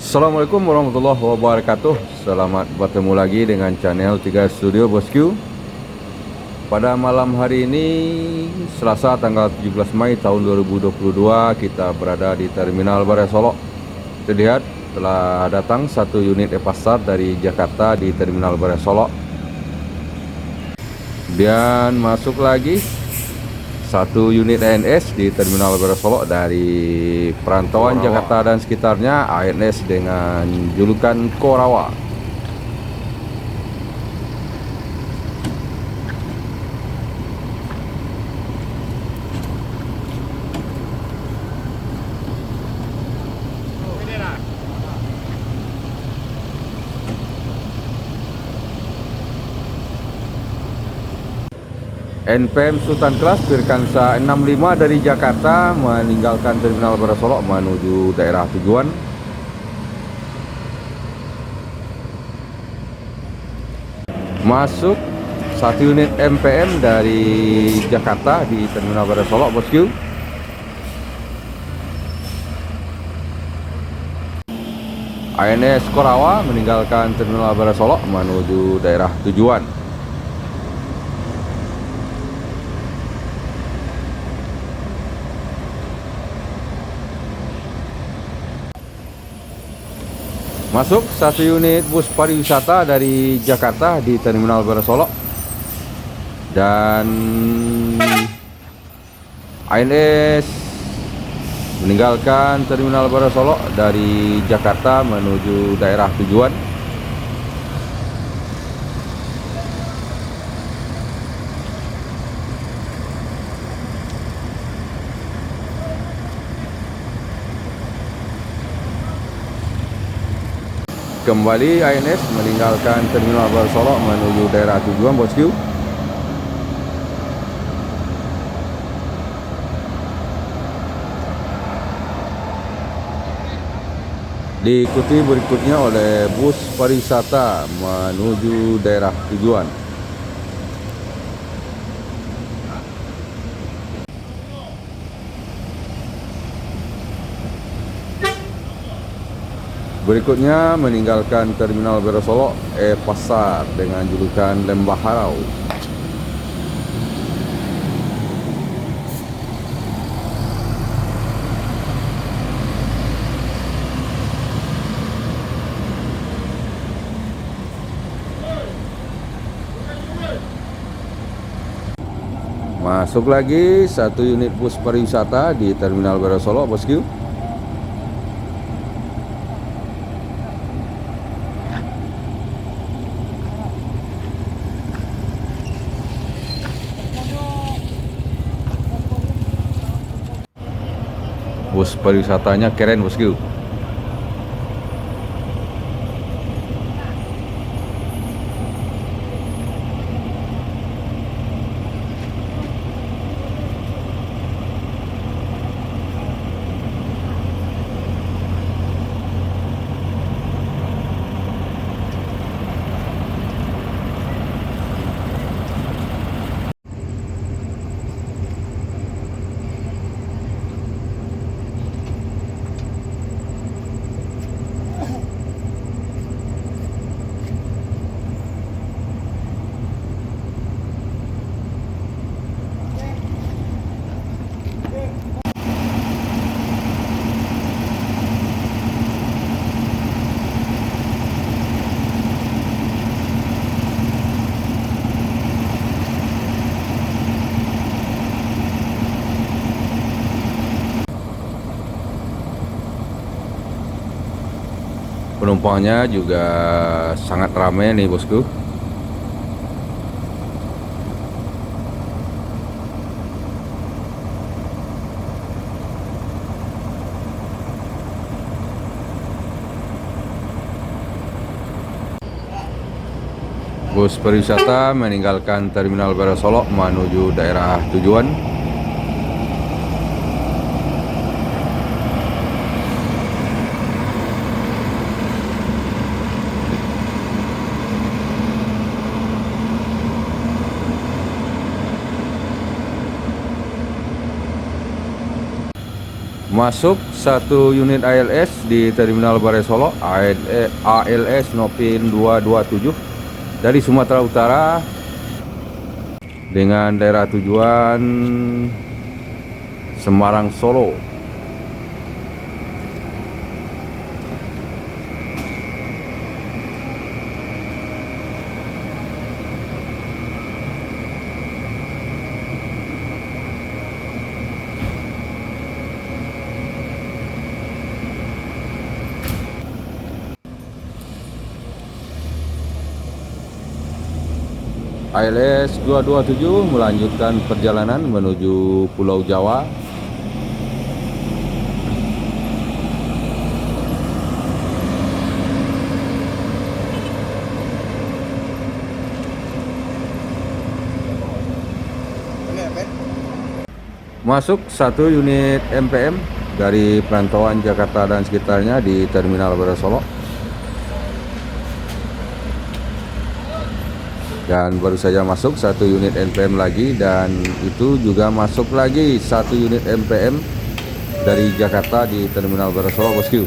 Assalamualaikum warahmatullahi wabarakatuh. Selamat bertemu lagi dengan channel 3 Studio Bosku. Pada malam hari ini Selasa tanggal 17 Mei tahun 2022, kita berada di Terminal Baraya Solok. Terlihat telah datang satu unit E-Passat dari Jakarta di Terminal Baraya Solok. Kemudian masuk lagi satu unit ANS di Terminal Baraya Solok dari perantauan Jakarta dan sekitarnya, ANS dengan julukan Korawa. NPM Sultan Kelas Firkansa 65 dari Jakarta meninggalkan Terminal Baraya Solok menuju daerah tujuan. Masuk satu unit MPM dari Jakarta di Terminal Baraya Solok, bosku. ANS Korawa meninggalkan Terminal Baraya Solok menuju daerah tujuan. Masuk satu unit bus pariwisata dari Jakarta di Terminal Baraya Solok, dan ANS meninggalkan Terminal Baraya Solok dari Jakarta menuju daerah tujuan. Kembali ANS meninggalkan Terminal Baraya Solok menuju daerah tujuan, bosku. Diikuti berikutnya oleh bus pariwisata menuju daerah tujuan. Berikutnya meninggalkan Terminal Baraya Solok E-Passat dengan julukan Lembah Harau. Masuk lagi satu unit bus pariwisata di Terminal Baraya Solok, bosku. Bus pariwisatanya keren, bosku. Penumpangnya juga sangat ramai nih, bosku. Bus pariwisata meninggalkan Terminal Baraya Solok menuju daerah tujuan. Masuk 1 unit ALS di Terminal Bare Solo, ALS Nopin 227 dari Sumatera Utara dengan daerah tujuan Semarang Solo. ALS 227 melanjutkan perjalanan menuju Pulau Jawa. Masuk 1 unit MPM dari perantauan Jakarta dan sekitarnya di Terminal Bare Solo. Dan baru saja masuk 1 unit NPM lagi, dan itu juga masuk lagi 1 unit MPM dari Jakarta di Terminal Bare Solo, bosku.